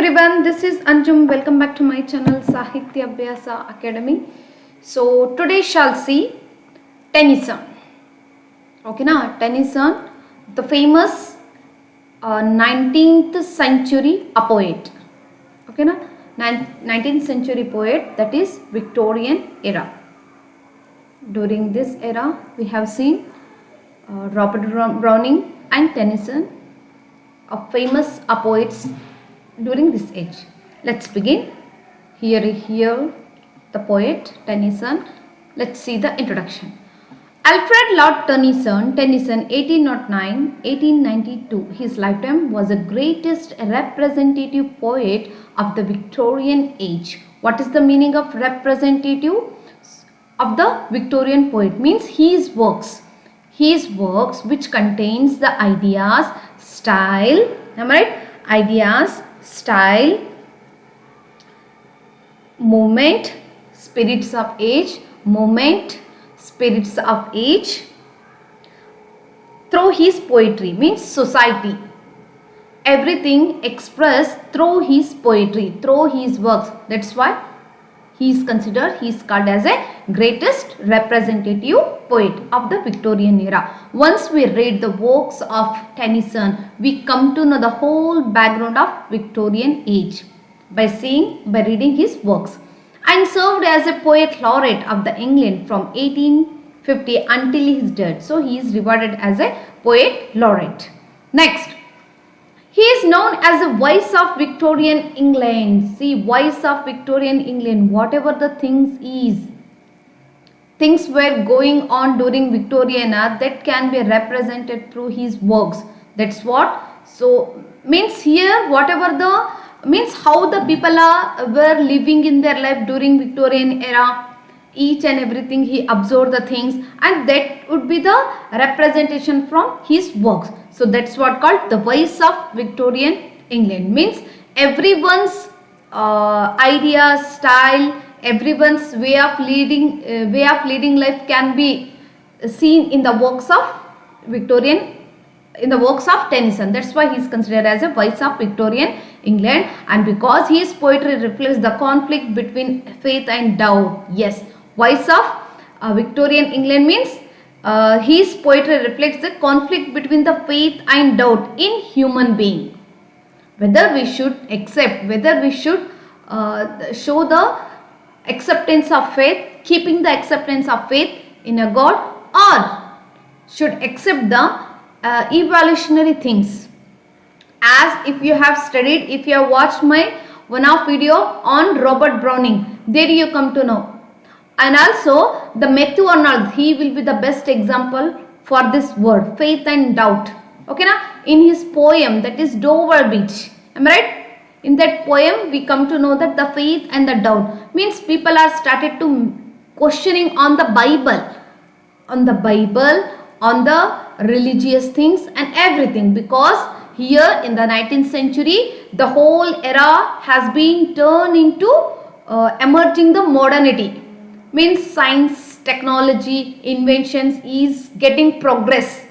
everyone, this is Anjum. Welcome back to my channel Sahitya Abhyasa Academy. So today shall see Tennyson. Okay na, Tennyson, the famous 19th century poet. Okay na, 19th century poet, that is Victorian era. During this era we have seen Robert Browning and Tennyson, famous poets during this age. Let's begin. Here the poet Tennyson. Let's see the introduction. Alfred Lord Tennyson 1809-1892. His lifetime was the greatest representative poet of the Victorian age. What is the meaning of representative of the Victorian poet? Means his works which contains the ideas, style, am I right? Ideas, style, movement, spirits of age, through his poetry, means society. Everything expressed through his poetry, through his works. That's why he is called as a greatest representative poet of the Victorian era. Once we read the works of Tennyson, we come to know the whole background of Victorian age by reading his works. And served as a poet laureate of the England from 1850 until his death. So he is rewarded as a poet laureate. Next, he is known as the voice of Victorian England. See, voice of Victorian England. Whatever the things were going on during Victorian era, that can be represented through his works. That's what. So means here whatever the means how the people were living in their life during Victorian era. Each and everything he observed the things, and that would be the representation from his works. So that's what called the voice of Victorian England. Means everyone's idea, style, everyone's way of leading life can be seen in the works of Tennyson. That's why he is considered as a voice of Victorian England, and because his poetry reflects the conflict between faith and doubt. Yes, voice of Victorian England means his poetry reflects the conflict between the faith and doubt in human being. Whether we should accept, whether we should show the acceptance of faith, keeping the acceptance of faith in a God, or should accept the evolutionary things. As if you have studied, if you have watched my one-off video on Robert Browning, there you come to know. And also the Matthew Arnold, he will be the best example for this word, faith and doubt. Okay na? In his poem, that is Dover Beach. Am I right? In that poem, we come to know that the faith and the doubt means people are started to questioning on the Bible, on the religious things and everything, because here in the 19th century, the whole era has been turned into emerging the modernity. Means science, technology, inventions is getting progress.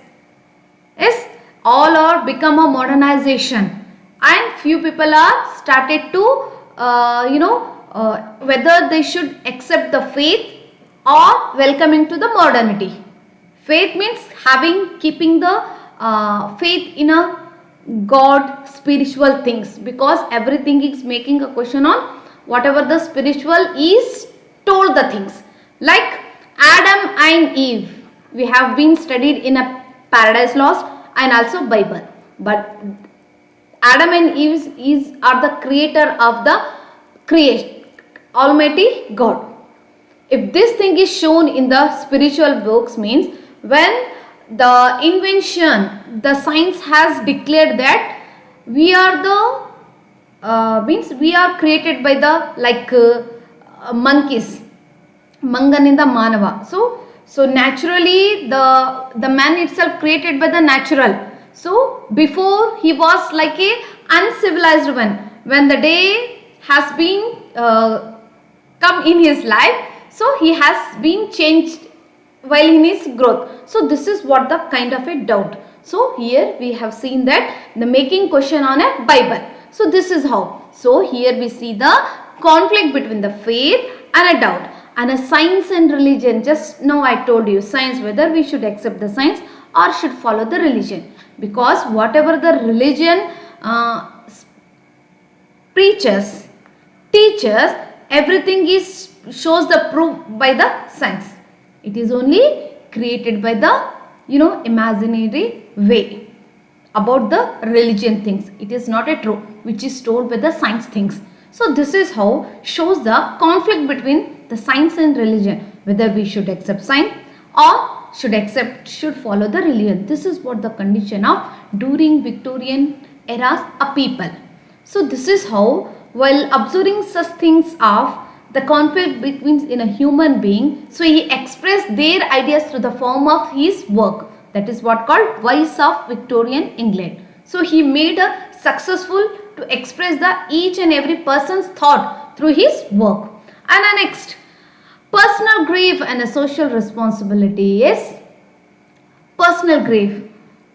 Yes, all are become a modernization, and few people are started to whether they should accept the faith or welcoming to the modernity. Faith means keeping the faith in a God, spiritual things, because everything is making a question on whatever the spiritual is told the things. Like Adam and Eve, we have been studied in a Paradise Lost and also Bible. But Adam and Eve are the creator of the creation, Almighty God. If this thing is shown in the spiritual books, means when the invention, the science has declared that we are we are created by the monkeys, manganinda manava. So naturally the man itself created by the natural. So before he was like a uncivilized one. When the day has been come in his life, so he has been changed while in his growth. So this is what the kind of a doubt. So here we have seen that the making question on a Bible. So this is how So here we see the conflict between the faith and a doubt. And a science and religion, just now I told you science, whether we should accept the science or should follow the religion, because whatever the religion preaches, teaches, everything is shows the proof by the science. It is only created by the imaginary way about the religion things. It is not a true which is told by the science things. So this is how shows the conflict between the science and religion, whether we should accept science or should follow the religion. This is what the condition of during Victorian eras a people. So this is how, while observing such things of the conflict between in a human being, so he expressed their ideas through the form of his work. That is what called Voice of Victorian England. So he made a successful to express the each and every person's thought through his work. And next, personal grief and a social responsibility is personal grief.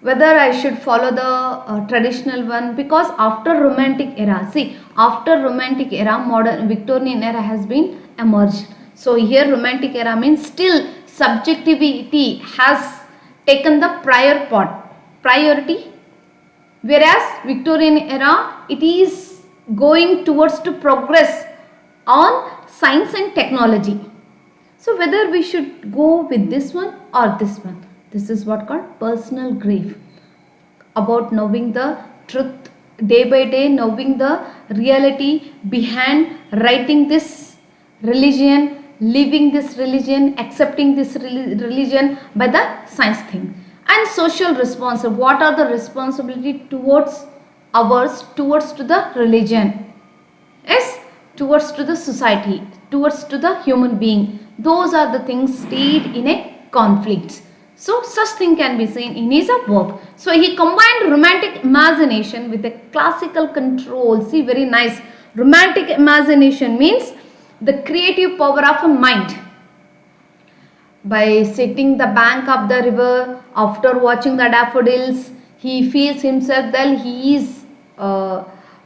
Whether I should follow the traditional one, because after romantic era, see, after romantic era, modern Victorian era has been emerged. So here romantic era means still subjectivity has taken the priority, whereas Victorian era it is going towards to progress on science and technology. So whether we should go with this one or this one, this is what called personal grief, about knowing the truth day by day, knowing the reality behind writing this religion, living this religion, accepting this religion by the science thing. And social responsibility, what are the responsibility towards ours, towards to the religion, yes, towards to the society, towards to the human being. Those are the things stayed in a conflict. So such thing can be seen in his work. So he combined romantic imagination with a classical control. See, very nice. Romantic imagination means the creative power of a mind. By sitting the bank of the river, after watching the daffodils, he feels himself that he is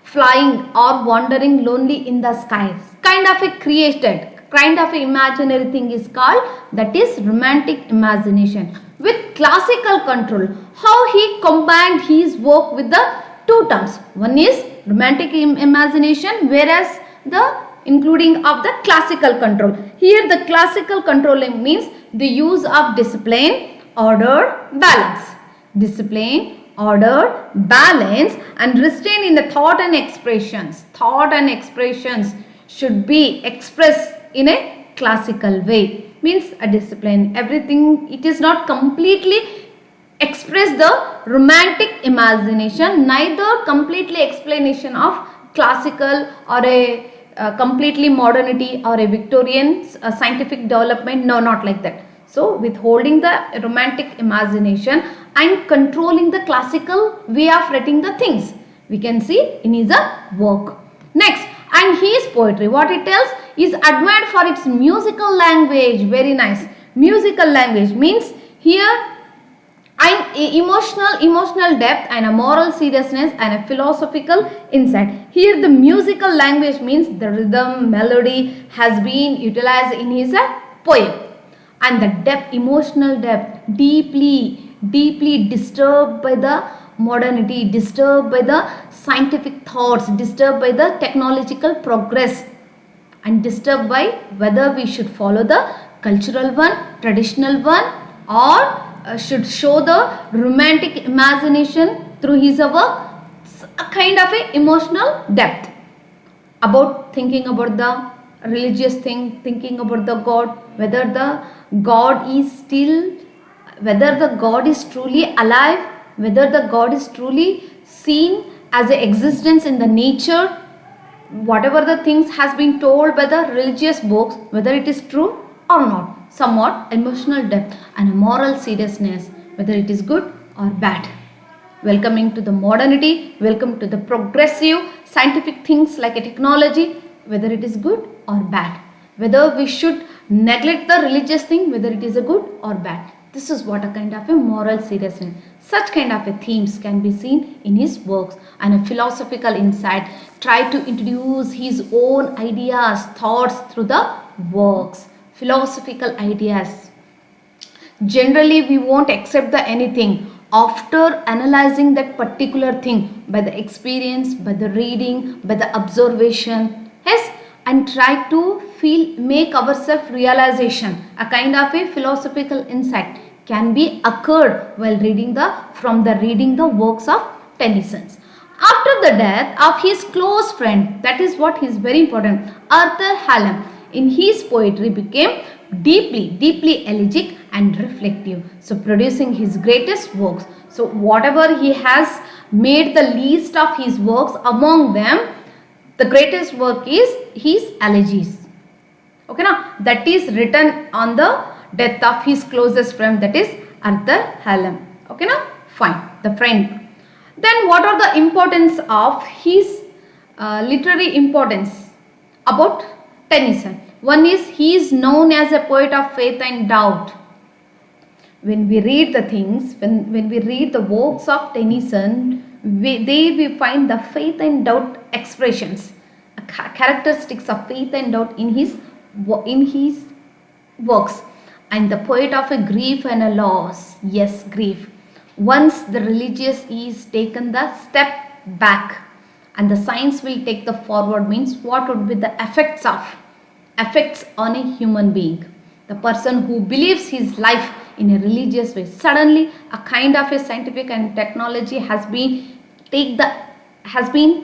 flying or wandering lonely in the skies. Kind of a created, kind of an imaginary thing is called, that is romantic imagination. With classical control, how he combined his work with the two terms. One is romantic imagination, whereas the including of the classical control. Here the classical controlling means the use of discipline, order, balance. Discipline, order, balance and restraint in the thought and expressions. Thought and expressions should be expressed in a classical way. Means a discipline. Everything, it is not completely express the romantic imagination, neither completely explanation of classical or a completely modernity or a Victorian scientific development. No, not like that. So withholding the romantic imagination and controlling the classical way of writing the things, we can see in his work. Next, and his poetry, what it tells is admired for its musical language. Very nice. Musical language means here and emotional depth and a moral seriousness and a philosophical insight. Here the musical language means the rhythm, melody has been utilized in his poem. And the depth, emotional depth, deeply disturbed by the modernity, disturbed by the scientific thoughts, disturbed by the technological progress, and disturbed by whether we should follow the cultural one, traditional one, or should show the romantic imagination through his work, a kind of a emotional depth about thinking about the religious thing, thinking about the God, whether the God is still, whether the God is truly alive, whether the God is truly seen as an existence in the nature, whatever the things has been told by the religious books, whether it is true or not. Somewhat emotional depth and a moral seriousness, whether it is good or bad. Welcoming to the modernity, welcome to the progressive scientific things like a technology, whether it is good or bad. Whether we should neglect the religious thing, whether it is a good or bad. This is what a kind of a moral seriousness. Such kind of a themes can be seen in his works, and a philosophical insight try to introduce his own ideas, thoughts through the works. Philosophical ideas. Generally, we won't accept the anything after analyzing that particular thing by the experience, by the reading, by the observation. Yes, and try to make ourselves realization. A kind of a philosophical insight can be occurred while reading the works of Tennyson. After the death of his close friend, that is what is very important, Arthur Hallam, in his poetry became deeply elegiac and reflective, so producing his greatest works. So whatever he has made the least of his works, among them the greatest work is his elegies. Okay, now that is written on the death of his closest friend, that is Arthur Hallam. Okay, now fine, the friend. Then what are the importance of his literary importance about Tennyson? One is he is known as a poet of faith and doubt. When we read the things, when we read the works of Tennyson, we find the faith and doubt expressions, characteristics of faith and doubt in his works. And the poet of a grief and a loss. Yes, grief. Once the religious is taken the step back and the science will take the forward, means what would be the effects on a human being. The person who believes his life in a religious way, suddenly a kind of a scientific and technology has been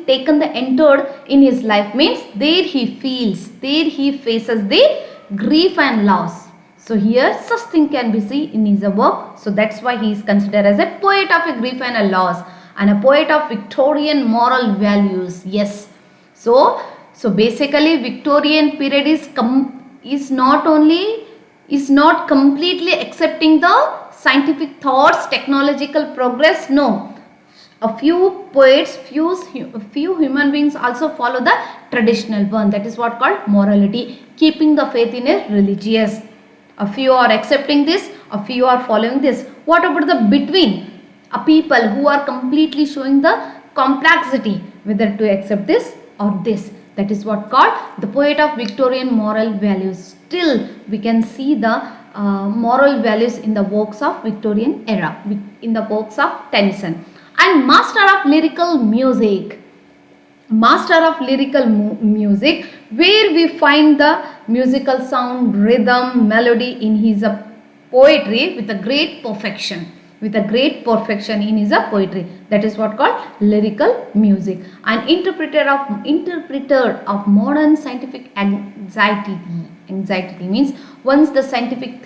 entered in his life, means there he faces the grief and loss. So here such thing can be seen in his work. So that's why he is considered as a poet of a grief and a loss, and a poet of Victorian moral values. Yes. So basically Victorian period is not completely accepting the scientific thoughts, technological progress. No. A few poets, few human beings also follow the traditional one. That is what called morality, keeping the faith in a religious. A few are accepting this, a few are following this. What about the between? A people who are completely showing the complexity, whether to accept this or this. That is what called the poet of Victorian moral values. Still we can see the moral values in the works of Victorian era, in the works of Tennyson. And master of lyrical music. Where we find the musical sound, rhythm, melody in his poetry with a great perfection. In his poetry. That is what called lyrical music. An interpreter of modern scientific anxiety. Anxiety means once the scientific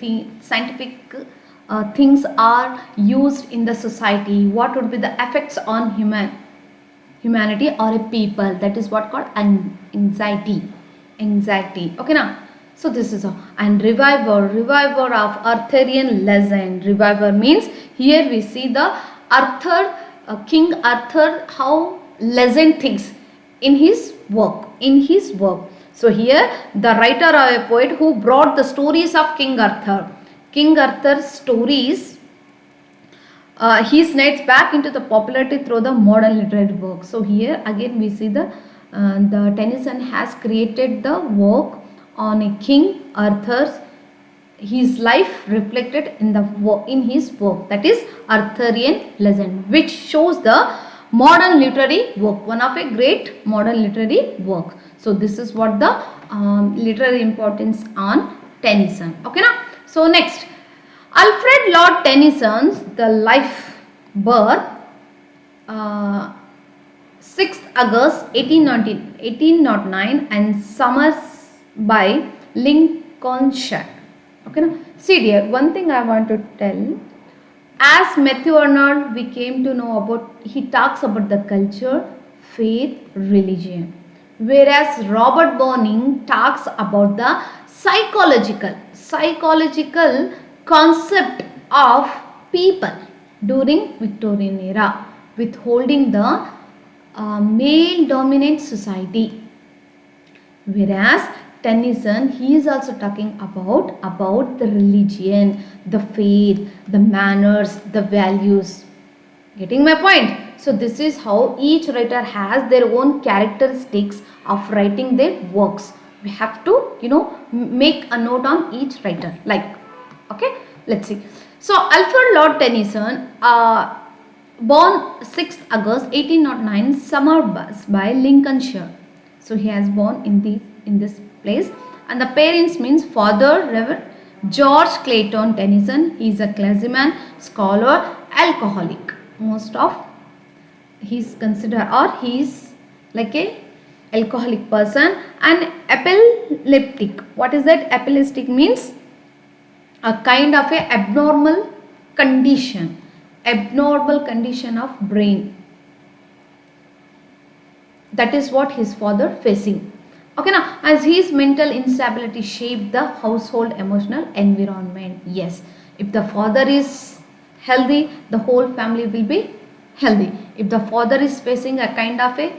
things are used in the society, what would be the effects on humanity or a people? That is what called anxiety. Okay, now so this is all. And reviver of Arthurian legend. Reviver means here we see the King Arthur, how legend thinks in his work. So here the writer or a poet who brought the stories of King Arthur's stories, he snides back into the popularity through the modern literary work. So here again we see the Tennyson has created the work on a King Arthur's, his life reflected in his work, that is Arthurian legend, which shows the modern literary work, one of a great modern literary work. So this is what the literary importance on Tennyson. Okay, now so next, Alfred Lord Tennyson's the life birth, 6th August 1809 and summers by Lincolnshire. Okay, now see dear, one thing I want to tell, as Matthew Arnold we came to know about, he talks about the culture, faith, religion, whereas Robert Browning talks about the psychological concept of people during Victorian era, withholding the male dominant society, whereas Tennyson, he is also talking about the religion, the faith, the manners, the values. Getting my point? So this is how each writer has their own characteristics of writing their works. We have to, make a note on each writer. Like, okay, let's see. So Alfred Lord Tennyson, born 6th August 1809, Somerset by Lincolnshire. So he has born in this place, and the parents means father Reverend George Clayton Tennyson. He is a clergyman, scholar, alcoholic. Most of he's considered, or he's like a alcoholic person, and epileptic. What is that? Epileptic means a kind of a abnormal condition of brain. That is what his father facing. Okay, now as his mental instability shaped the household emotional environment. Yes, if the father is healthy, the whole family will be healthy. If the father is facing a kind of a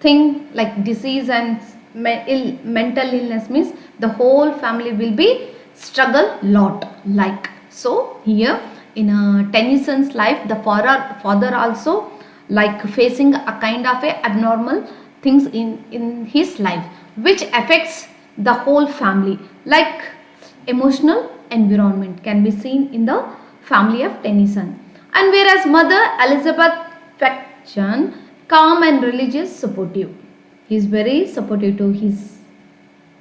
thing like disease and mental illness, means the whole family will be struggle lot. Like, so here in Tennyson's life, the father also like facing a kind of a abnormal things in his life, which affects the whole family. Like emotional environment can be seen in the family of Tennyson. And whereas mother Elizabeth Faction, calm and religious, supportive. He is very supportive to his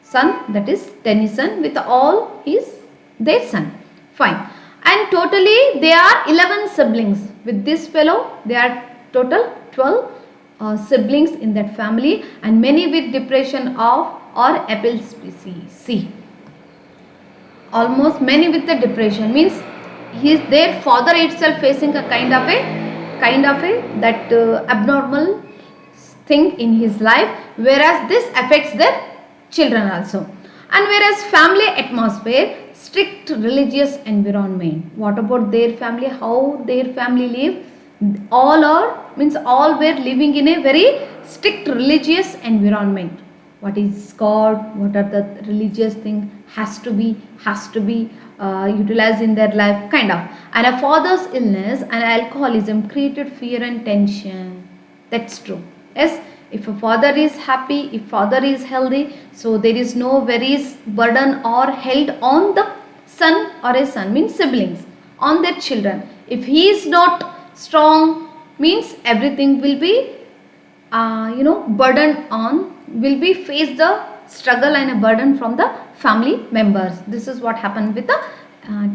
son, that is Tennyson, with all their son. Fine. And totally they are 11 siblings. With this fellow, they are total 12 siblings in that family, and many with depression of or epilepsy. See, almost many with the depression, means their father itself facing a kind of a that abnormal thing in his life, whereas this affects their children also. And whereas family atmosphere, strict religious environment. What about their family? How their family live? All were living in a very strict religious environment. What is God? What are the religious thing has to be utilized in their life, kind of. And a father's illness and alcoholism created fear and tension. That's true. Yes, if a father is happy, if father is healthy, so there is no worries, burden or held on the son or a son, means siblings, on their children. If he is not strong, means everything will be burden on, will be face the struggle and a burden from the family members. This is what happened with the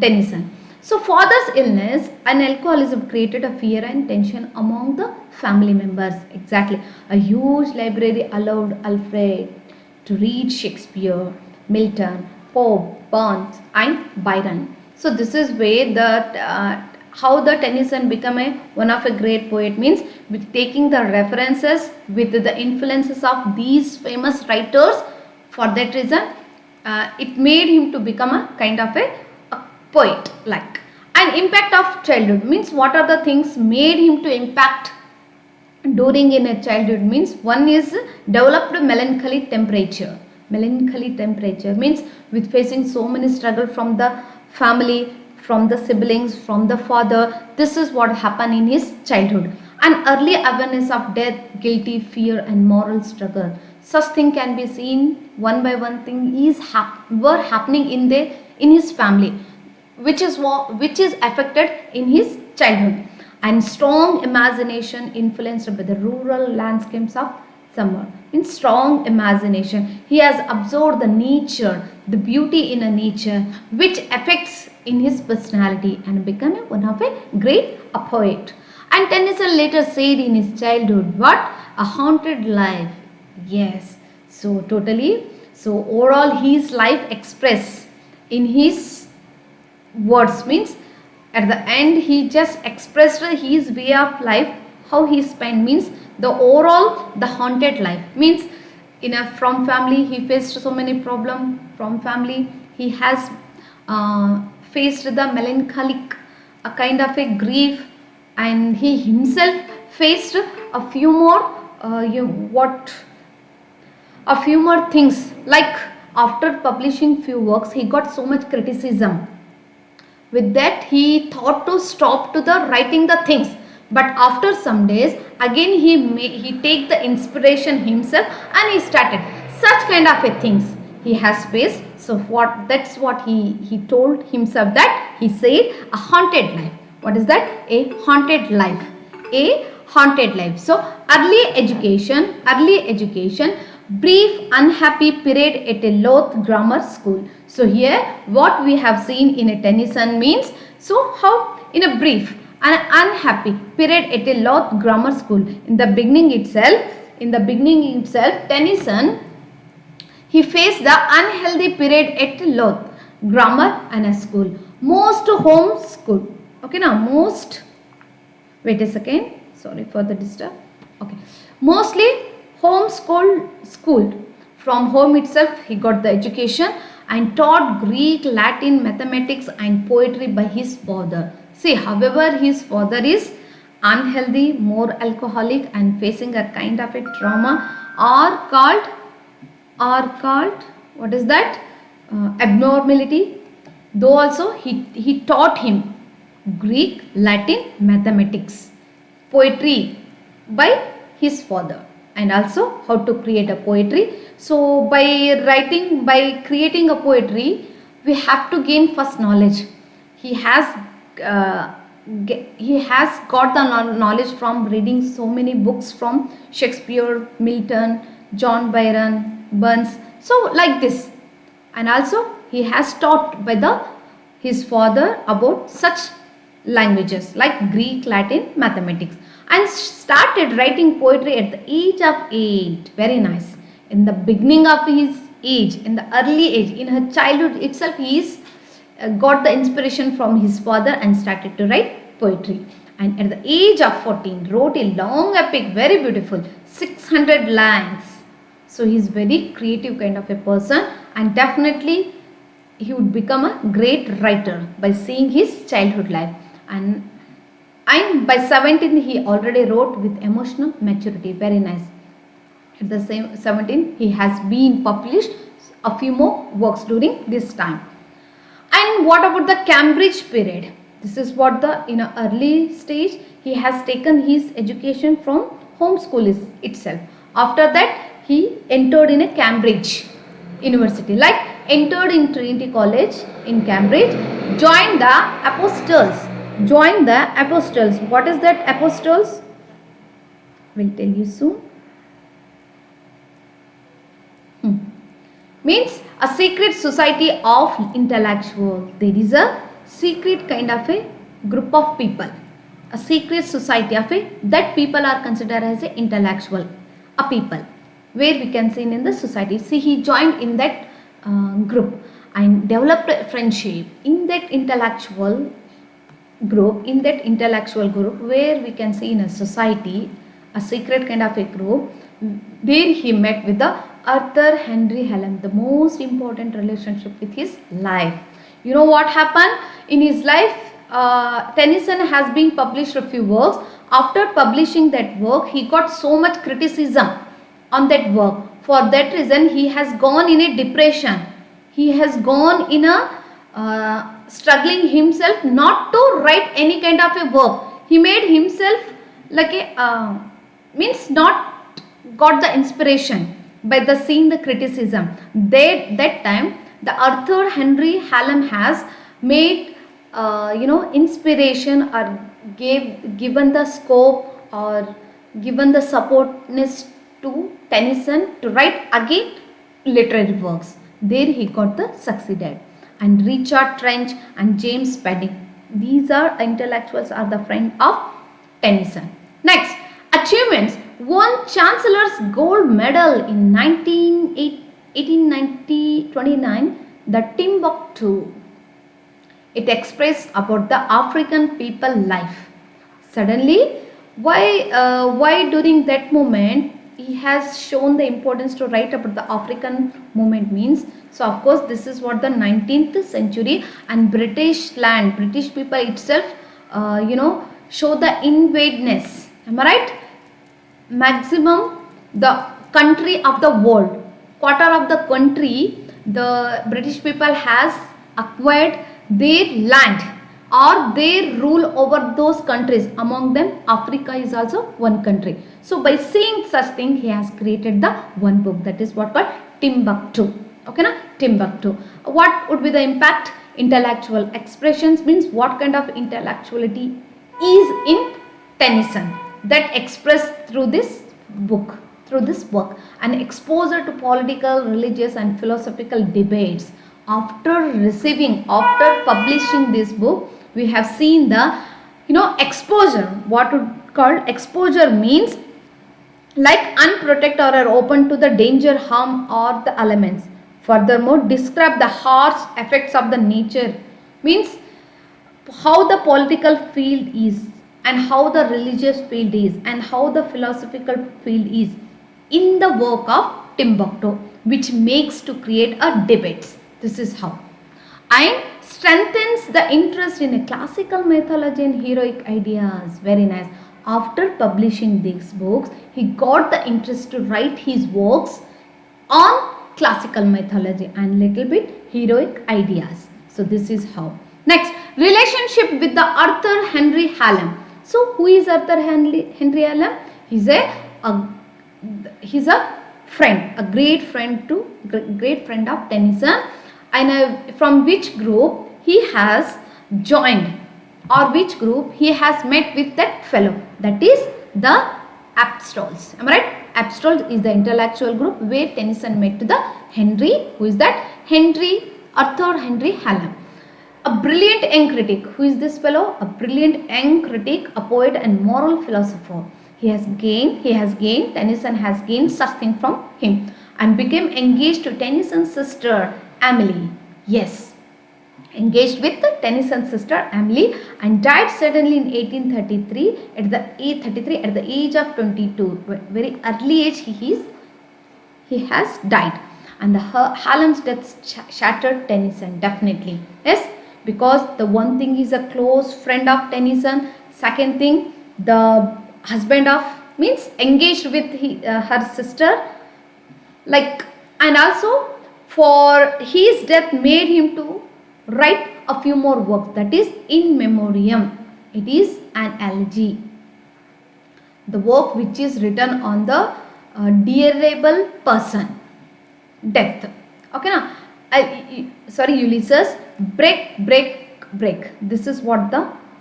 Tennyson. So father's illness and alcoholism created a fear and tension among the family members. Exactly. A huge library allowed Alfred to read Shakespeare, Milton, Pope, Burns and Byron. So this is where the how the Tennyson become one of a great poet, means with taking the references with the influences of these famous writers. For that reason, it made him to become a kind of a poet. Like, an impact of childhood, means what are the things made him to impact during in a childhood, means one is developed melancholy temperature. Melancholy temperature means with facing so many struggle from the family, from the siblings, from the father. This is what happened in his childhood. And early awareness of death, guilty, fear and moral struggle. Such thing can be seen one by one thing were happening in his family, which is affected in his childhood. And strong imagination influenced by the rural landscapes of summer. In strong imagination, he has absorbed the nature, the beauty in a nature, which affects in his personality and become one of a great poet. And Tennyson later said in his childhood, what? A haunted life. Yes. So totally, so overall his life expressed in his words, means at the end he just expressed his way of life, how he spent, means the overall the haunted life, means from family he faced so many problems. From family he has faced the melancholic, a kind of a grief, and he himself faced a few more things like after publishing few works, he got so much criticism. With that, he thought to stop to the writing the things. But after some days, again he take the inspiration himself and he started such kind of a things he has faced. So that's what he told himself, that he said a haunted life. What is that? A haunted life. A haunted life. So early education, brief unhappy period at a Loth grammar school. So here what we have seen in a Tennyson means, so how in a brief an unhappy period at a Loth grammar school. In the beginning itself, Tennyson, he faced the unhealthy period at Loth grammar and a school. Most home school. Okay, now most, wait a second, sorry for the disturb. Okay, mostly schooled. From home itself he got the education and taught Greek, Latin, mathematics and poetry by his father. See, however, his father is unhealthy, more alcoholic and facing a kind of a trauma are called what is that? Abnormality. Though also he taught him Greek, Latin, mathematics, poetry by his father, and also how to create a poetry. So by creating a poetry, we have to gain first knowledge. He has got the knowledge from reading so many books from Shakespeare, Milton, John Byron, Burns. So like this, and also he has taught by his father about such languages like Greek, Latin, mathematics, and started writing poetry at the age of 8. Very nice. In the beginning of his age, in the early age, in her childhood itself, he is got the inspiration from his father and started to write poetry. And at the age of 14, wrote a long epic, very beautiful, 600 lines. So he is very creative kind of a person, and definitely he would become a great writer by seeing his childhood life. And by 17 he already wrote with emotional maturity. Very nice. At the same 17 he has been published a few more works during this time. And what about the Cambridge period? This is what the in an early stage he has taken his education from home school itself. After that he entered in a Cambridge University, like entered in Trinity College in Cambridge, joined the Apostles. What is that Apostles? We'll tell you soon. Means a secret society of intellectual. There is a secret kind of a group of people, a secret society of that people are considered as a intellectual, a people, where we can see in the society. See, he joined in that group and developed a friendship in that intellectual group, where we can see in a society, a secret kind of a group. There he met with the Arthur Henry Hallam, the most important relationship with his life. You know what happened in his life? Tennyson has been published a few works. After publishing that work, he got so much criticism on that work. For that reason, he has gone in a depression. He has gone in a struggling himself not to write any kind of a work. He made himself like a means not got the inspiration by the seeing the criticism. That time the Arthur Henry Hallam has made inspiration, or given the scope or given the supportness to Tennyson to write again literary works. There he got the succeeded. And Richard Trench and James Padding, these are intellectuals, are the friend of Tennyson. Next, achievements. Won Chancellor's Gold Medal in 1829, the Timbuktu. It expressed about the African people life. Suddenly, why during that moment he has shown the importance to write about the African movement means. So of course this is what the 19th century and British people itself show the invadeness. Am I right? Maximum the country of the world, quarter of the country the British people has acquired their land or their rule over those countries. Among them, Africa is also one country. So by saying such thing, he has created the one book, that is what called Timbuktu. Okay, na? Timbuktu. What would be the impact? Intellectual expressions means what kind of intellectuality is in Tennyson that expressed through this book, through this work. An exposure to political, religious and philosophical debates. After publishing this book, we have seen the exposure. What would called exposure means like unprotected or are open to the danger, harm or the elements. Furthermore, describe the harsh effects of the nature, means how the political field is and how the religious field is and how the philosophical field is in the work of Timbuktu, which makes to create a debates. This is how. And strengthens the interest in a classical mythology and heroic ideas. Very nice. After publishing these books, he got the interest to write his works on classical mythology and little bit heroic ideas. So this is how. Next, relationship with the Arthur Henry Hallam. So who is Arthur Henry Hallam? He's a friend, a great friend of Tennyson, and from which group he has joined, or which group he has met with that fellow, that is the Apostles. Am I right? Apostles is the intellectual group where Tennyson met the Henry. Who is that? Arthur Henry Hallam. A brilliant young critic. Who is this fellow? A brilliant young critic, a poet and moral philosopher. Tennyson has gained such thing from him and became engaged to Tennyson's sister Emily. Yes, engaged with Tennyson's sister Emily and died suddenly in 1833 at the age of 22. Very early age he has died, and the Hallam's death shattered Tennyson definitely. Yes, because the one thing is a close friend of Tennyson. Second thing, the husband of means engaged with her sister, like, and also for his death made him to write a few more works, that is in memoriam. It is an elegy, the work which is written on the dearable person death. Okay, now Ulysses, break. This is what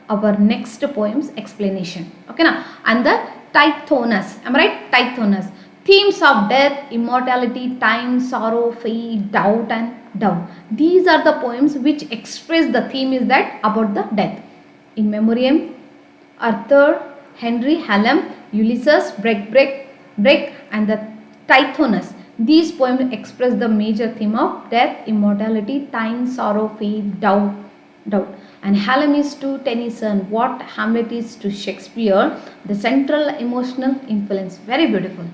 our next poem's explanation. Okay, now, and the Tithonus. Am I right? Tithonus. Themes of death, immortality, time, sorrow, fate, doubt and doubt. These are the poems which express the theme is that about the death. In memoriam, Arthur Henry Hallam, Ulysses, break, and the Tithonus. These poems express the major theme of death, immortality, time, sorrow, fate, doubt. And Hallam is to Tennyson what Hamlet is to Shakespeare, the central emotional influence. Very beautiful.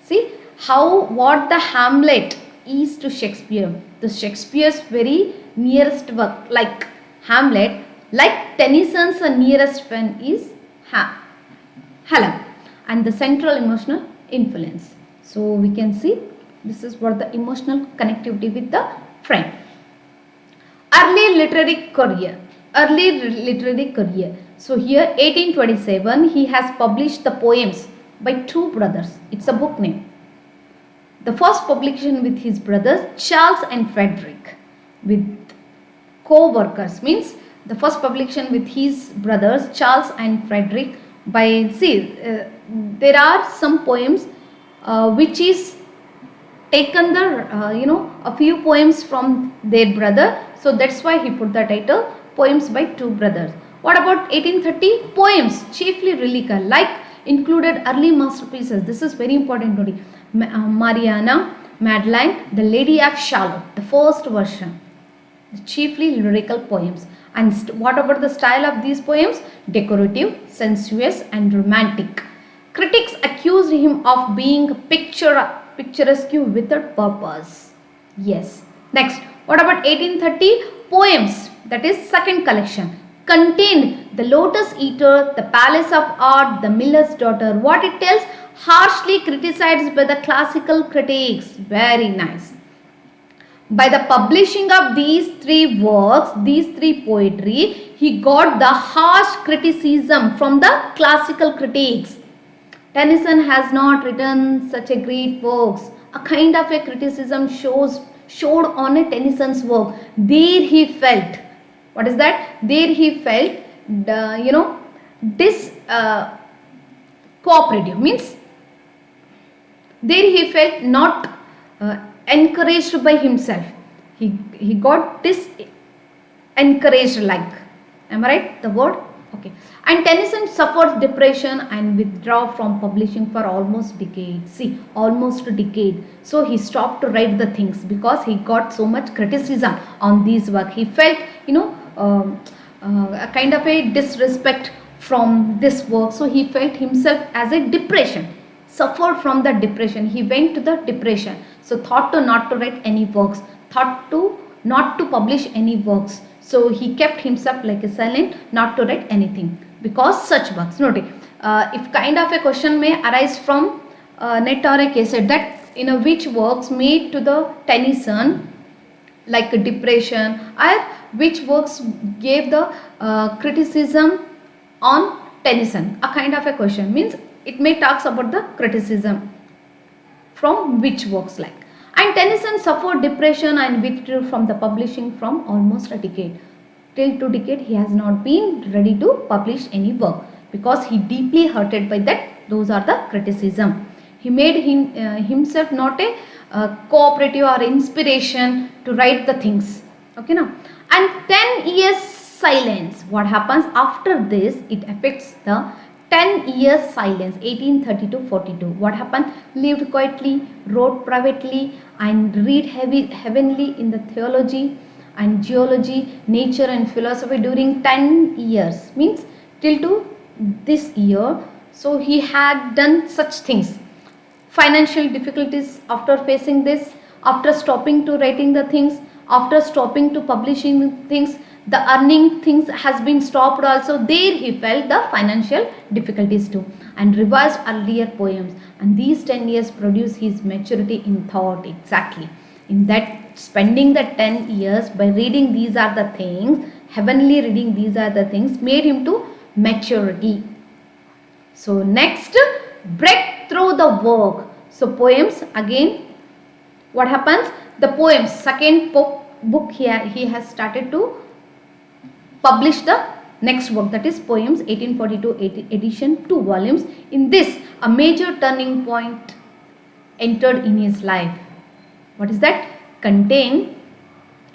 See what the Hamlet is to Shakespeare. The Shakespeare's very nearest work, like Hamlet, like Tennyson's nearest friend is Hallam, and the central emotional influence. So we can see this is what the emotional connectivity with the friend. Early literary career. So here 1827 he has published the poems by two brothers. It's a book name. The first publication with his brothers Charles and Frederick with co-workers, means the first publication with his brothers Charles and Frederick by there are some poems which is taken a few poems from their brother, so that's why he put the title Poems by Two Brothers. What about 1830? Poems chiefly religious, like included early masterpieces. This is very important today. Mariana, Madeline, The Lady of Shalott, the first version, chiefly lyrical poems. And what about the style of these poems? Decorative, sensuous and romantic. Critics accused him of being picturesque without purpose. Yes. Next, what about 1830? Poems, that is second collection, contained The Lotus Eater, The Palace of Art, The Miller's Daughter. What it tells? Harshly criticized by the classical critics. Very nice. by the publishing of these three works, these three poetry, he got the harsh criticism from the classical critics. Tennyson has not written such a great works. A kind of a criticism showed on a Tennyson's work. There he felt, what is that? There he felt, this cooperative, means there he felt not encouraged by himself. He got this encouraged, like, am I right, the word? Okay. And Tennyson suffered depression and withdrew from publishing for almost decade. See, almost a decade. So he stopped to write the things because he got so much criticism on these work. He felt, a kind of a disrespect from this work. So he felt himself as a depression, suffered from the depression. He went to the depression. So thought to not to write any works, thought to not to publish any works. So he kept himself like a silent, not to write anything because such works. Note, if kind of a question may arise from net or a case that which works made to the Tennyson like a depression, or which works gave the criticism on Tennyson. A kind of a question means it may talks about the criticism from which works like. And Tennyson suffered depression and withdrew from the publishing from almost a decade. Till 2 decades he has not been ready to publish any work because he deeply hurted by that. Those are the criticism. He made himself not a cooperative or inspiration to write the things. Okay now. And 10 years silence. What happens after this? It affects the 10 years silence, 1830-42. What happened? Lived quietly, wrote privately, and read heavenly in the theology and geology, nature and philosophy during 10 years. Means till to this year. So he had done such things. Financial difficulties after facing this, after stopping to writing the things, after stopping to publishing things, the earning things has been stopped also. There he felt the financial difficulties too, and revised earlier poems, and these 10 years produced his maturity in thought. Exactly, in that spending the 10 years by reading these are the things, heavenly reading these are the things, made him to maturity. So next, break through the work. So poems, again what happens? The poems, second book here he has started to publish the next work, that is poems, 1842 edition, 2 volumes. In this, a major turning point entered in his life. What is that? Contain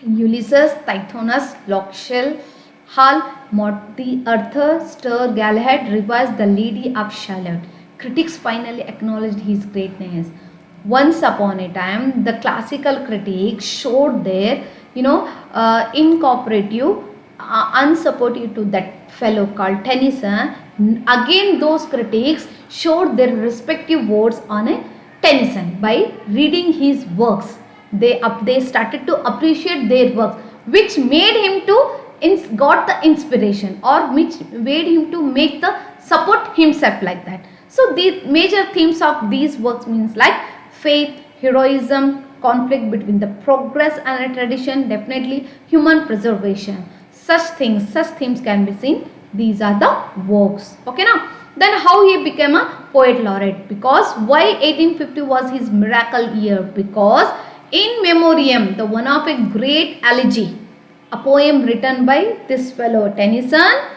Ulysses, Tithonus, Lochshell, Hall, Morty, Arthur, Stir, Galahad, revised The Lady of Shalott. Critics finally acknowledged his greatness. Once upon a time, the classical critics showed their, incooperative, unsupportive to that fellow called Tennyson. Again, those critics showed their respective words on a Tennyson by reading his works. They started to appreciate their works, which made him to got the inspiration, or which made him to make the support himself like that. So the major themes of these works means like faith, heroism, conflict between the progress and a tradition, definitely human preservation. Such themes can be seen. These are the works. Okay now. Then how he became a poet laureate? Because why 1850 was his miracle year? Because in memoriam, the one of a great elegy, a poem written by this fellow Tennyson,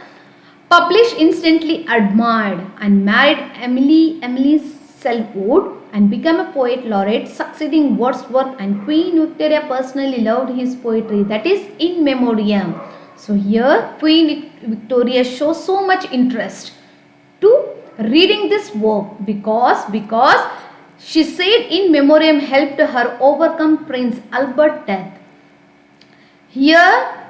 published, instantly admired, and married Emily Selwood, and became a poet laureate, succeeding Wordsworth, and Queen Victoria personally loved his poetry, that is in memoriam. So here Queen Victoria shows so much interest to reading this work because she said in memoriam helped her overcome Prince Albert's death. Here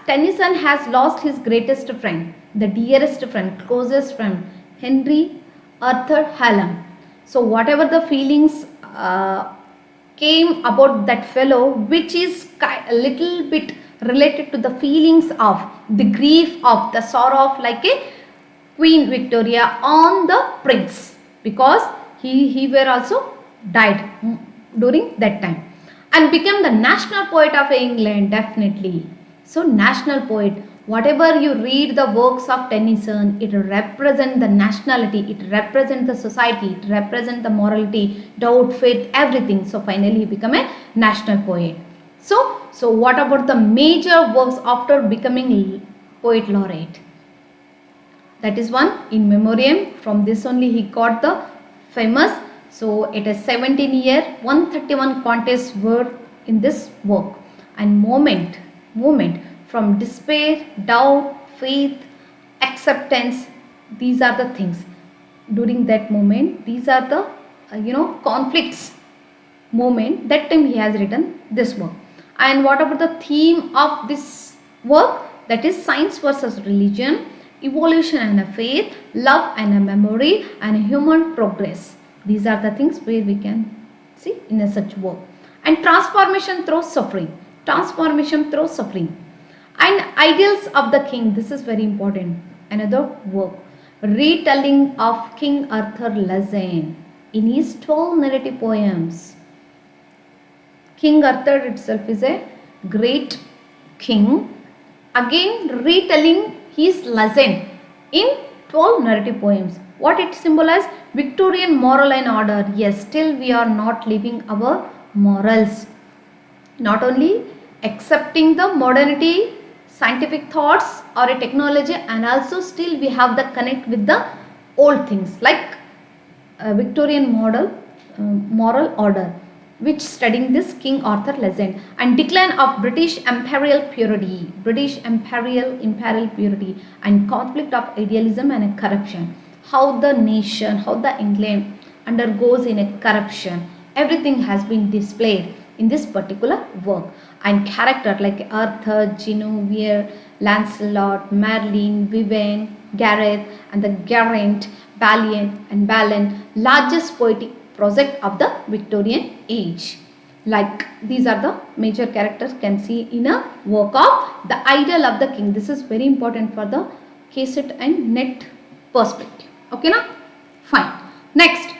Tennyson has lost his greatest friend, the dearest friend, closest friend, Henry Arthur Hallam. So whatever the feelings came about that fellow, which is a little bit related to the feelings of the grief of the sorrow of like a Queen Victoria on the prince, because he were also died during that time. and became the national poet of England, definitely. So national poet, whatever you read the works of Tennyson, it represents the nationality, it represents the society, it represents the morality, doubt, faith, everything. So finally he became a national poet. So what about the major works after becoming poet laureate? That is one in memoriam. From this only he got the famous. So it is 17 year 131 contests were in this work, and moment from despair, doubt, faith, acceptance, these are the things during that moment. These are the conflicts moment. That time he has written this work. And what about the theme of this work? That is science versus religion, evolution and a faith, love and a memory, and human progress. These are the things where we can see in a such work. And transformation through suffering. Transformation through suffering. And ideals of the king. This is very important. Another work. Retelling of King Arthur legend in his 12 narrative poems. King Arthur itself is a great king. Again retelling his legend in 12 narrative poems. What it symbolizes? Victorian moral and order. Yes, still we are not living our morals. Not only accepting the modernity, scientific thoughts or a technology, and also still we have the connect with the old things like Victorian moral order, which studying this King Arthur legend. And decline of British imperial purity, imperial purity, and conflict of idealism and corruption. How the nation, how the England undergoes in a corruption, everything has been displayed in this particular work. And character like Arthur, Guinevere, Lancelot, Merlin, Vivian, Gareth, and the Geraint, Valiant and Balin, largest poetic project of the Victorian age. Like these are the major characters can see in a work of the Idol of the King. This is very important for the KSET and NET perspective. Okay now? Fine. Next,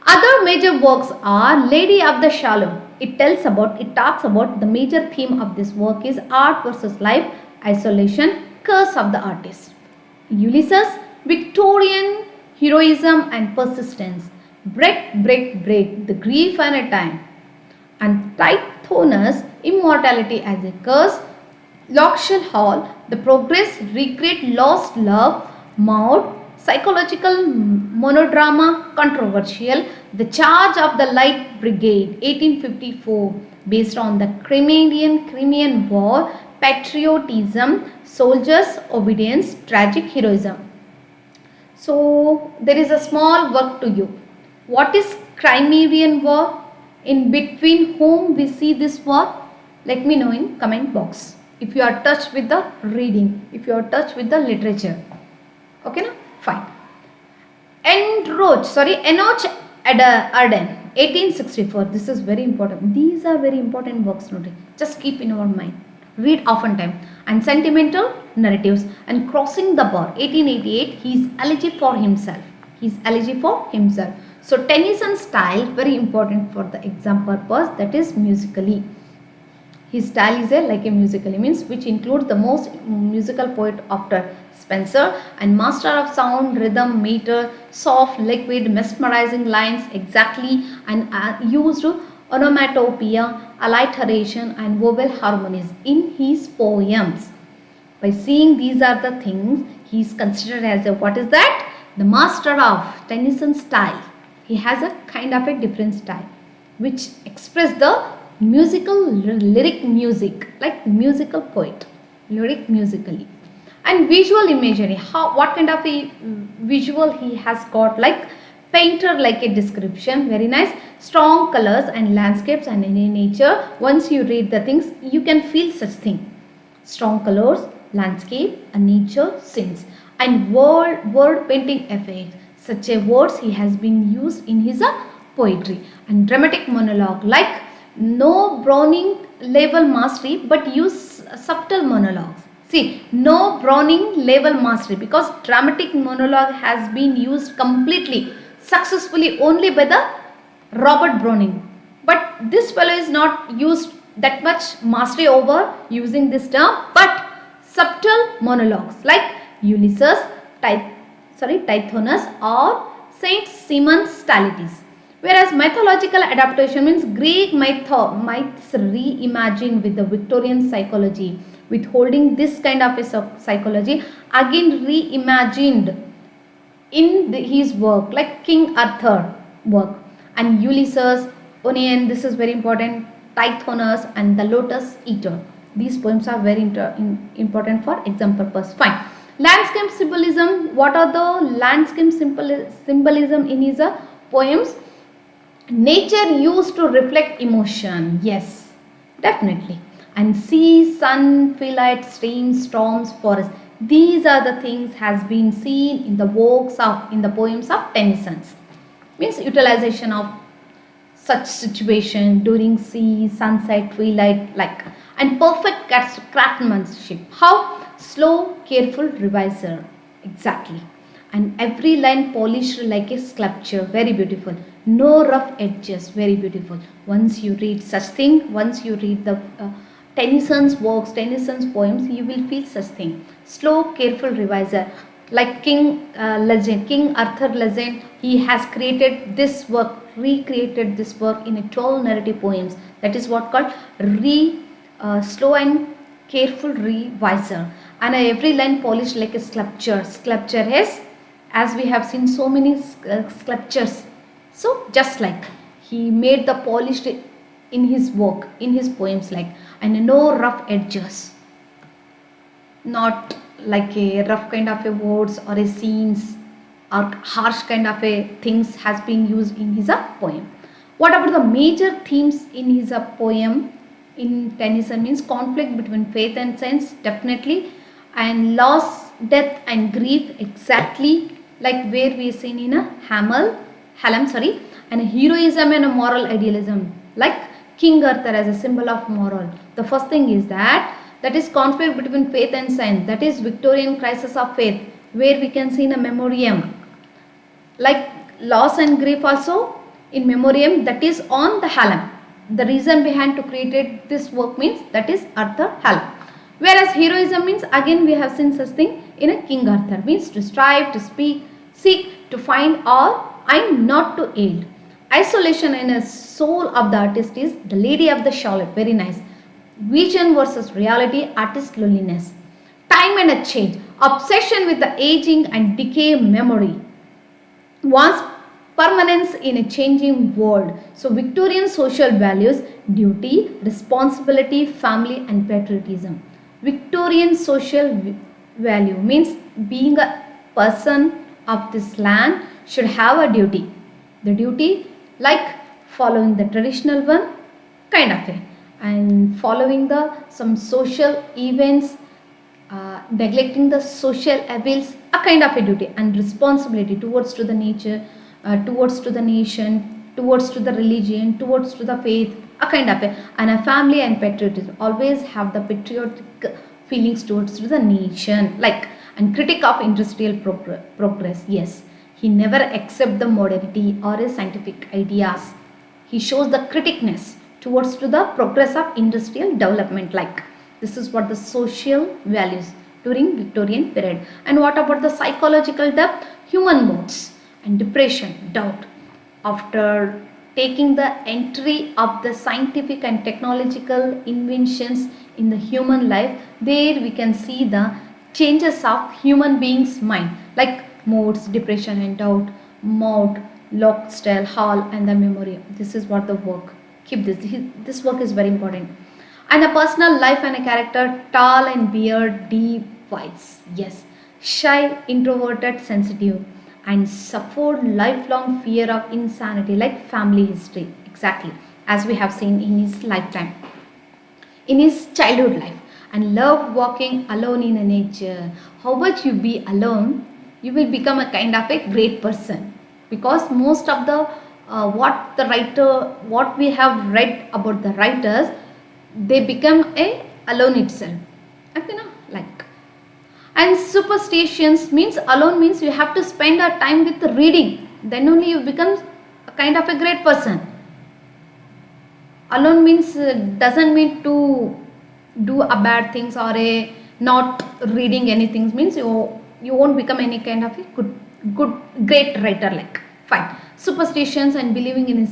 other major works are Lady of the Shallow. It talks about the major theme of this work is art versus life, isolation, curse of the artist. Ulysses, Victorian heroism and persistence. Break, the grief and a time. And Tithonus, immortality as a curse. Lockshell Hall, the progress, recreate lost love. Maud, psychological monodrama, controversial. The Charge of the Light Brigade, 1854, based on the Crimean War, patriotism, soldiers' obedience, tragic heroism. So there is a small work to you. What is Crimean War? In between whom we see this war? Let me know in comment box. If you are touched with the reading, if you are touched with the literature. Okay na? Fine. Enoch Arden, 1864. This is very important. These are very important works. Just keep in our mind. Read oftentimes. And sentimental narratives. And Crossing the Bar, 1888. He is elegy for himself. So Tennyson's style very important for the exam purpose, that is musically. His style is like a musically, means which includes the most musical poet after Spenser, and master of sound, rhythm, meter, soft, liquid, mesmerizing lines exactly, and used onomatopoeia, alliteration and vowel harmonies in his poems. By seeing these are the things, he is considered as a, what is that? The master of Tennyson's style. He has a kind of a different style which express the musical lyric music, like musical poet, lyric musically. And visual imagery, what kind of a visual he has got, like painter like a description, very nice, strong colors and landscapes and in nature. Once you read the things, you can feel such thing. Strong colors, landscape and nature scenes, and word painting effects, such a words he has been used in his poetry. And dramatic monologue, like no Browning level mastery but use subtle monologues. See, no Browning level mastery, because dramatic monologue has been used completely successfully only by the Robert Browning, but this fellow is not used that much mastery over using this term, but subtle monologues like Ulysses, Tithonus or Saint Simon's Stylites. Whereas mythological adaptation means Greek myths reimagined with the Victorian psychology, withholding this kind of a psychology again reimagined in his work, like King Arthur work, and Ulysses, Onean, this is very important, Tithonus and the Lotus Eater. These poems are very important for exam purpose. Fine. Landscape symbolism. What are the landscape symbolism in his poems? Nature used to reflect emotion. Yes, definitely. And sea, sun, twilight, streams, storms, forests. These are the things has been seen in the poems of Tennyson's. Means utilization of such situation during sea, sunset, twilight, like, and perfect craftsmanship. How? Slow, careful reviser. Exactly. And every line polished like a sculpture. Very beautiful. No rough edges. Very beautiful. Once you read such thing, once you read the Tennyson's works, Tennyson's poems, you will feel such thing. Slow, careful reviser. Like King Arthur legend, he has created this work, recreated this work in a 12 narrative poems. That is what called slow and careful reviser. And every line polished like a sculpture. Sculpture is, as we have seen so many sculptures. So just like he made the polished in his work, in his poems, like, and no rough edges. Not like a rough kind of a words or a scenes or harsh kind of a things has been used in his poem. What about the major themes in his poem in Tennyson? Means conflict between faith and sense, definitely, and loss, death and grief, exactly like where we seen in a Hallam, and a heroism and a moral idealism like King Arthur as a symbol of moral. The first thing is that is conflict between faith and science, that is Victorian crisis of faith, where we can see in a memoriam, like loss and grief also in memoriam, that is on the Hallam. The reason behind to create this work means that is Arthur Hallam. Whereas heroism means, again we have seen such thing in a King Arthur, means to strive, to seek, to find all and not to yield. Isolation in a soul of the artist is the Lady of the Charlotte, very nice. Vision versus reality, artist loneliness. Time and a change, obsession with the aging and decay memory. Wants permanence in a changing world. So Victorian social values, duty, responsibility, family and patriotism. Victorian social value means being a person of this land should have a duty. The duty like following the traditional one, kind of a, and following the some social events, neglecting the social evils, a kind of a duty, and responsibility towards to the nature, towards to the nation, towards to the religion, towards to the faith, a kind of a, and a family and patriotism. Always have the patriotic feelings towards to the nation, like, and critic of industrial progress. Yes, he never accept the modernity or a scientific ideas. He shows the criticness towards to the progress of industrial development, like this is what the social values during Victorian period. And what about the psychological depth? Human moods and depression, doubt. After taking the entry of the scientific and technological inventions in the human life, there we can see the changes of human beings' mind, like moods, depression and doubt, mood, lifestyle, hall and the memory. This is what the work. Keep this work is very important. And a personal life and a character, tall and beard, deep voice. Yes, shy, introverted, sensitive, and suffered lifelong fear of insanity, like family history. Exactly, as we have seen in his lifetime, in his childhood life, and love walking alone in a nature. How much you be alone, you will become a kind of a great person, because most of the what we have read about the writers, they become a alone itself, okay, no? Like, and superstitions means, alone means you have to spend a time with reading, then only you become a kind of a great person. Alone means doesn't mean to do a bad things or a not reading anything, means you won't become any kind of a good great writer, like fine. Superstitions and believing in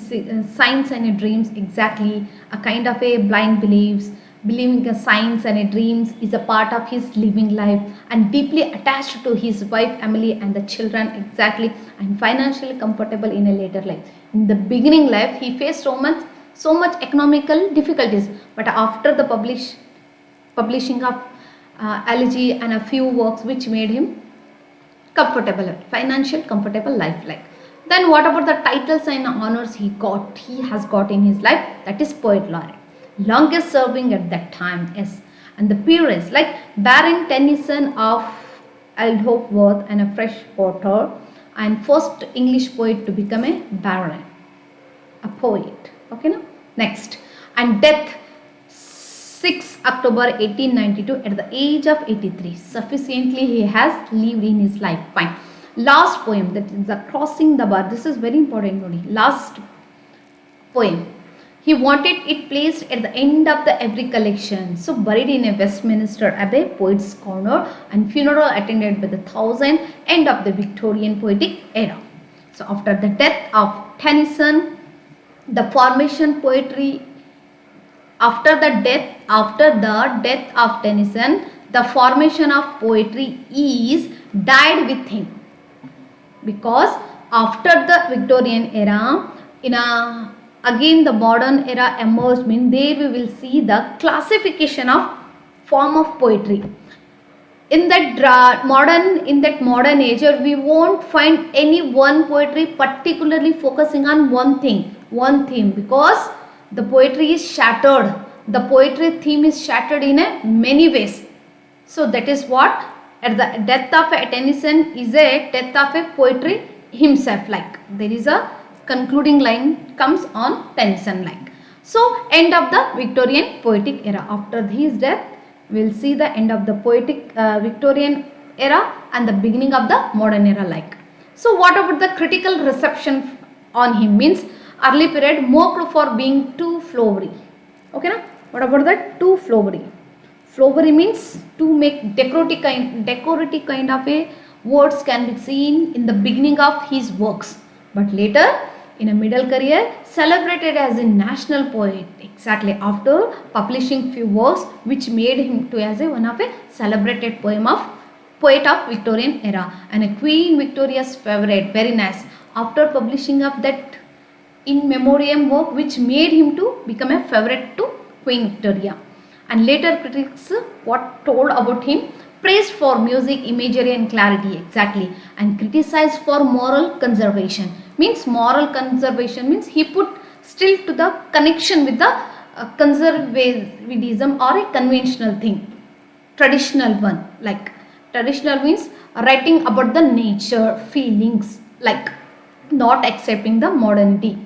signs and dreams, exactly, a kind of a blind beliefs. Believing in signs and dreams is a part of his living life, and deeply attached to his wife Emily and the children, exactly, and financially comfortable in a later life. In the beginning life he faced so much economical difficulties, but after the publishing of elegy and a few works which made him comfortable, financial comfortable life, like. Then what about the titles and honors he has got in his life? That is poet laureate, longest serving at that time, yes. And the peerage, like Baron Tennyson of Wordsworth, and a fresh porter, and first English poet to become a baron, a poet, okay now. Next, and death 6 October 1892 at the age of 83. Sufficiently he has lived in his life, fine. Last poem, that is the crossing the bar. This is very important, Nodi. Last poem, he wanted it placed at the end of the every collection, so buried in a Westminster Abbey poet's corner, and funeral attended by the 1,000, end of the Victorian poetic era. So after the death of Tennyson, the formation poetry, after the death of Tennyson, the formation of poetry is died with him, because after the Victorian era, again the modern era emerged, means there we will see the classification of form of poetry. In that modern age, we won't find any one poetry particularly focusing on one theme, because the poetry is shattered. The poetry theme is shattered in many ways. So that is what, at the death of Tennyson is a death of a poetry himself, like there is a concluding line comes on Tennyson, like. So end of the Victorian poetic era. After his death, we will see the end of the poetic Victorian era and the beginning of the modern era, like. So what about the critical reception on him? Means early period mocked for being too flowery. Okay na? What about that? Too flowery. Flowery means to make decorative kind of a words can be seen in the beginning of his works, but later in a middle career celebrated as a national poet, exactly, after publishing few works which made him to as a one of a celebrated poet of Victorian era, and a Queen Victoria's favorite, very nice, after publishing of that in memoriam work which made him to become a favorite to Queen Victoria. And later critics what told about him? Praised for music, imagery and clarity, exactly, and criticized for moral conservation. Means moral conservation means he put still to the connection with the conservatism or a conventional thing, traditional one, like traditional means writing about the nature, feelings, like not accepting the modernity.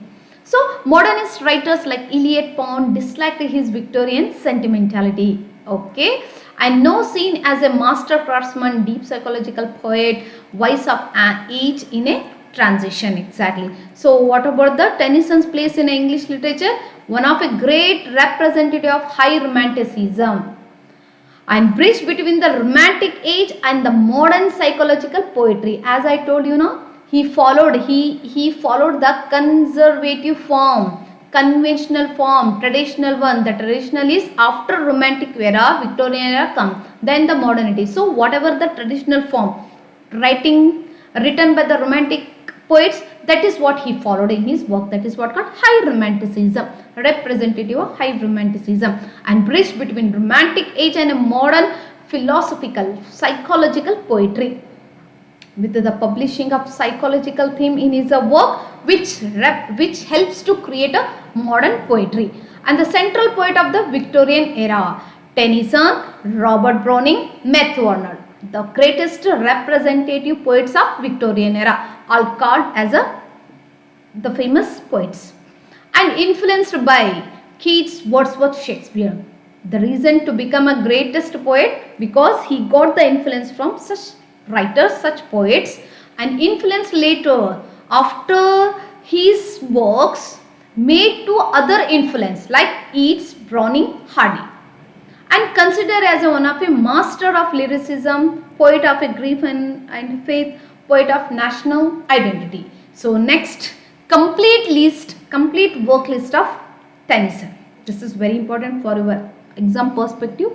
So modernist writers like Eliot Pound disliked his Victorian sentimentality, okay, and now seen as a master craftsman, deep psychological poet, voice of an age in a transition, exactly. So what about the Tennyson's place in English literature? One of a great representative of high romanticism, and bridge between the romantic age and the modern psychological poetry. As I told you now, he followed the conservative form, conventional form, traditional one. The traditional is after romantic era, Victorian era come, then the modernity. So whatever the traditional form, written by the romantic poets, that is what he followed in his work. That is what called high romanticism, representative of high romanticism, and bridge between romantic age and a modern philosophical, psychological poetry, with the publishing of psychological theme in his work which helps to create a modern poetry. And the central poet of the Victorian era, Tennyson, Robert Browning, Matthew Arnold, the greatest representative poets of Victorian era, all called as the famous poets, and influenced by Keats, Wordsworth, Shakespeare. The reason to become a greatest poet, because he got the influence from such writers, such poets, and influenced later after his works made to other influence like Keats, Browning, Hardy, and considered as one of a master of lyricism, poet of a grief and faith, poet of national identity. So next, complete work list of Tennyson. This is very important for your exam perspective.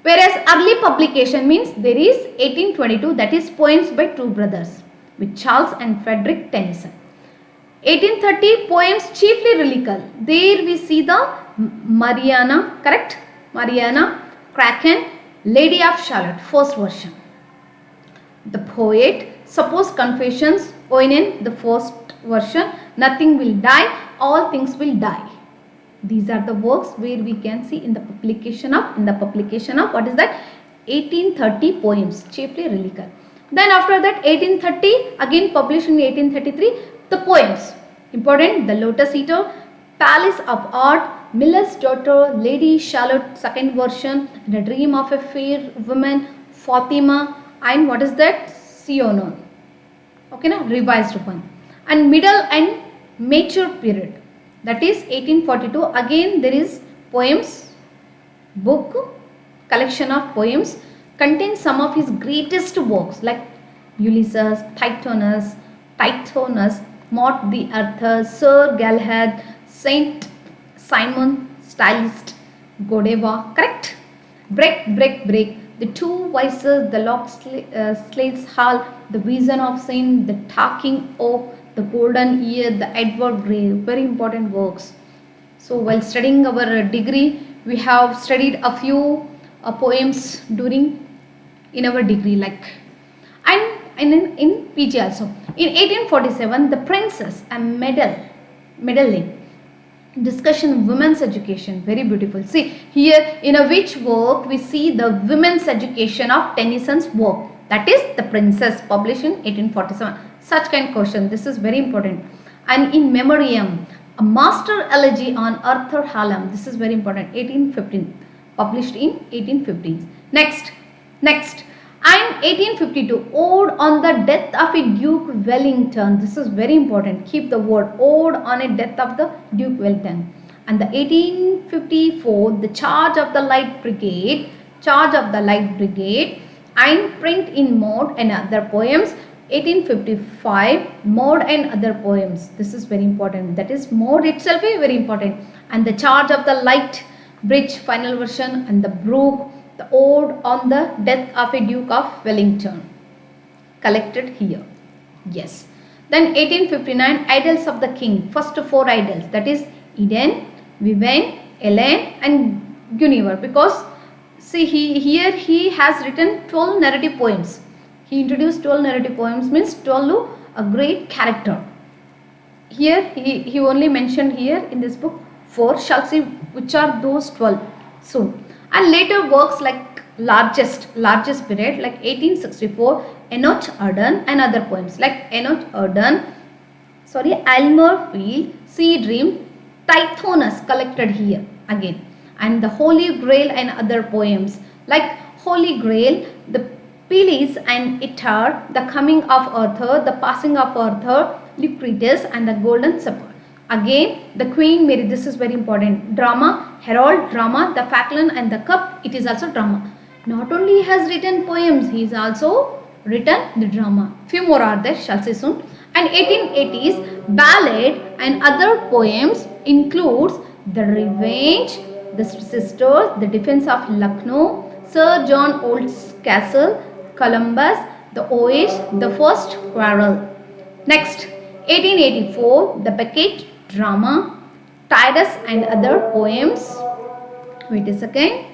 Whereas early publication means there is 1822, that is poems by two brothers with Charles and Frederick Tennyson. 1830 poems chiefly lyrical. There we see the Mariana, correct? Mariana, Kraken, Lady of Shalott, first version. The poet, suppose confessions, Oinen, the first version, nothing will die, all things will die. These are the works where we can see in the publication of what is that? 1830 poems, chiefly lyrical. Then after that 1830, again published in 1833, the poems. Important, The Lotus Eater, Palace of Art, Miller's Daughter, Lady Charlotte, second version, The Dream of a Fair Woman, Fatima, and what is that? Sionon. Okay, now revised one. And middle and mature period, that is 1842. Again there is poems book, collection of poems, contains some of his greatest works like Ulysses, Tithonus, Maud the Earther, Sir Galahad, Saint Simon, Stylist, Godeva, correct? Break, the two voices, the lock slates hall, the vision of sin, the talking oak, the golden ear, the Edward Grey, very important works. So while studying our degree, we have studied a few poems in our degree, like, and in PG also. In 1847, the Princess and Meddling, discussion of women's education, very beautiful. See here in a which work we see the women's education of Tennyson's work, that is the Princess, published in 1847. Such kind of question, this is very important. And in Memoriam, a master elegy on Arthur Hallam, this is very important, 1815, published in 1815. Next, and 1852, Ode on the Death of a Duke Wellington, this is very important, keep the word, Ode on a Death of the Duke Wellington. And the 1854, the Charge of the Light Brigade, and Print in Maud and Other Poems. 1855, Maud and Other Poems, this is very important, that is Maud itself is very important. And the Charge of the Light Bridge, final version, and the Brook, the Ode on the Death of a Duke of Wellington, collected here. Yes. Then 1859, Idylls of the King, first four idylls, that is Eden, Vivian, Elaine and Guinevere, because see here he has written 12 narrative poems. He introduced 12 narrative poems, means 12 a great character. Here he only mentioned here in this book 4, shall see which are those 12 soon. And later works like largest period like 1864, Enoch Arden and other poems like Aylmer Field, Sea Dream, Tithonus, collected here again. And the Holy Grail and other poems like Holy Grail, the Pelis and Itard, the Coming of Arthur, the Passing of Arthur, Lucretius and the Golden Supper. Again the Queen Mary, this is very important, drama, Herald, drama, the Falkland and the Cup, it is also drama. Not only he has written poems, he has also written the drama. Few more are there, shall see soon. And 1880s, ballad and other poems includes The Revenge, The Sisters, The Defense of Lucknow, Sir John Old's Castle, Columbus, The Oasis, The First Quarrel. Next, 1884, The Bequeathed drama, Titus and other poems. Wait a second.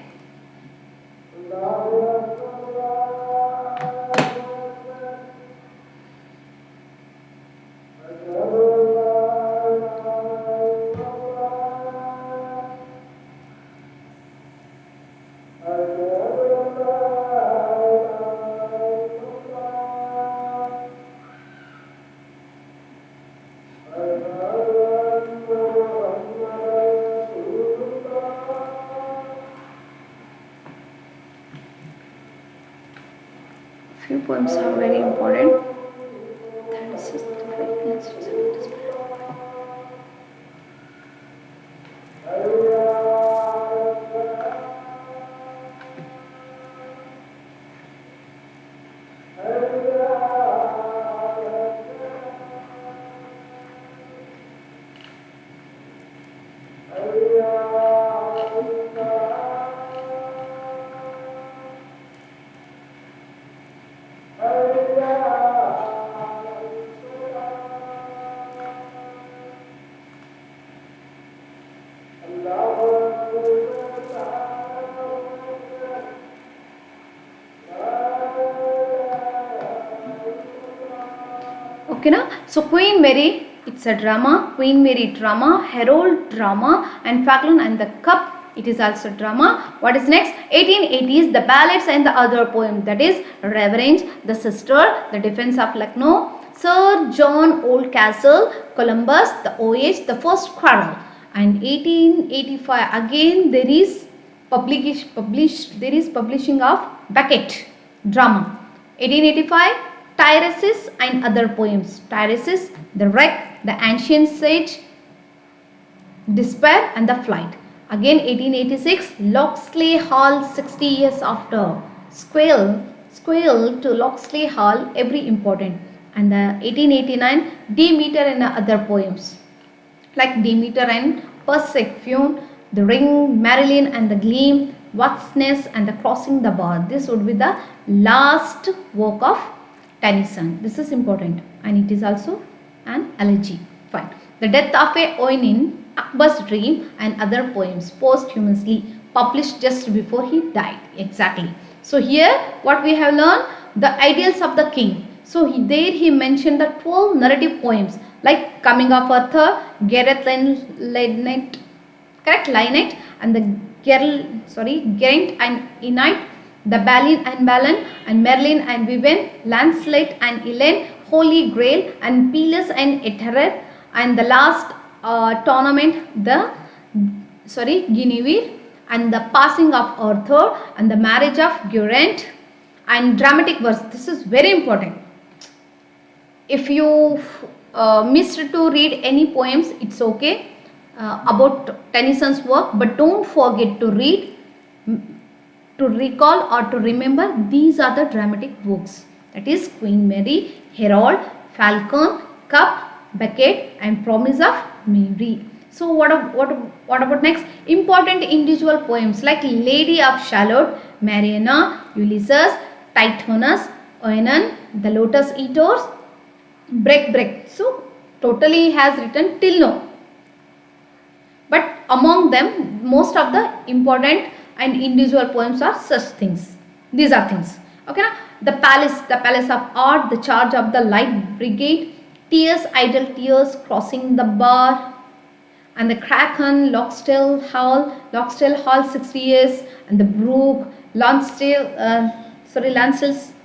Few poems are very important. Okay, now so Queen Mary, it's a drama. Queen Mary drama, Herald drama, and Falcon and the Cup, it is also drama. What is next? 1880s, the ballads and the other poems, that is Revenge, the Sister, the Defense of Lucknow, Sir John Oldcastle, Columbus, the OH, the First Quarrel. And 1885 again there is publishing of Beckett drama. 1885, Tyresses and other poems. Tyresses, the Wreck, the Ancient Sage, Despair and the Flight. Again 1886, Locksley Hall 60 years after. Squall to Locksley Hall, every important. And the 1889, Demeter and other poems like Demeter and Persephone, The Ring, Marilyn and the Gleam, What's and the Crossing the Bar. This would be the last work of Tennyson. This is important and it is also an elegy. Fine. The Death of a Oinin, Akbar's Dream and other poems posthumously published just before he died. Exactly. So here what we have learned, the ideals of the king. So there he mentioned the 12 narrative poems like Coming of Arthur, Gareth Lynette, correct, Lynette, and the Geraint and Enid, the Balin and Balan, and Merlin and Vivian, Lancelot and Elaine, Holy Grail, and Pelus and Ethelred, and the last tournament, the Guinevere, and the passing of Arthur, and the marriage of Geraint, and dramatic verse. This is very important. If you missed to read any poems, it's okay about Tennyson's work, but don't forget to read, to recall or to remember these are the dramatic works, that is Queen Mary, Herald, Falcon, Cup, Beckett and Promise of Mary. So what about next? Important individual poems like Lady of Shalott, Mariana, Ulysses, Tithonus, Oenon, The Lotus Eaters, Break. So totally has written till now. But among them, most of the important and individual poems are such things. These are things. Okay, now the Palace of Art, The Charge of the Light Brigade, Tears, Idle Tears, Crossing the Bar, and the Kraken, Lockstall Hall 60 years, and the Brook, Lancels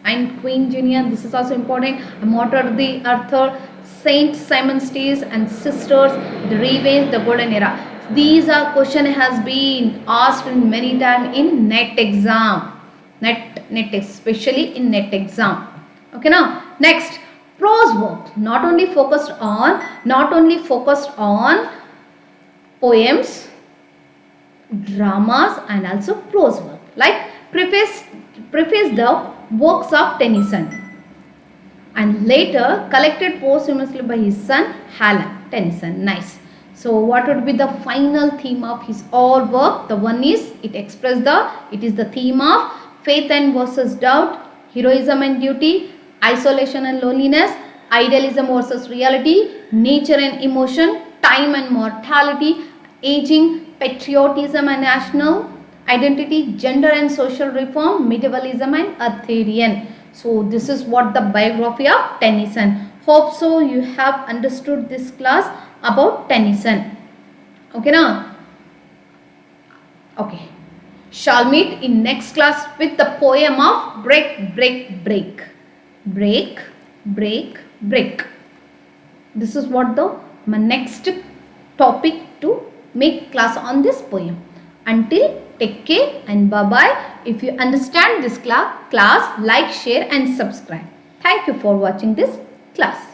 and Queen Junior. This is also important. A Mortar the Arthur, Saint Simon's Days and Sisters, The Revenge, The Golden Era. These are question has been asked many times in net exam, especially in net exam. Okay, now next, prose work, not only focused on poems, dramas and also prose work, like preface the works of Tennyson and later collected posthumously by his son Hallam Tennyson. Nice. So what would be the final theme of his all work? The one is it is the theme of faith and versus doubt, heroism and duty, isolation and loneliness, idealism versus reality, nature and emotion, time and mortality, aging, patriotism and national identity, gender and social reform, medievalism and Arthurian. So this is what the biography of Tennyson. Hope so you have understood this class about Tennyson. Okay, now? Okay. Shall meet in next class with the poem of Break. This is what my next topic to make class on this poem. Until, take care and bye-bye. If you understand this class, like, share and subscribe. Thank you for watching this class.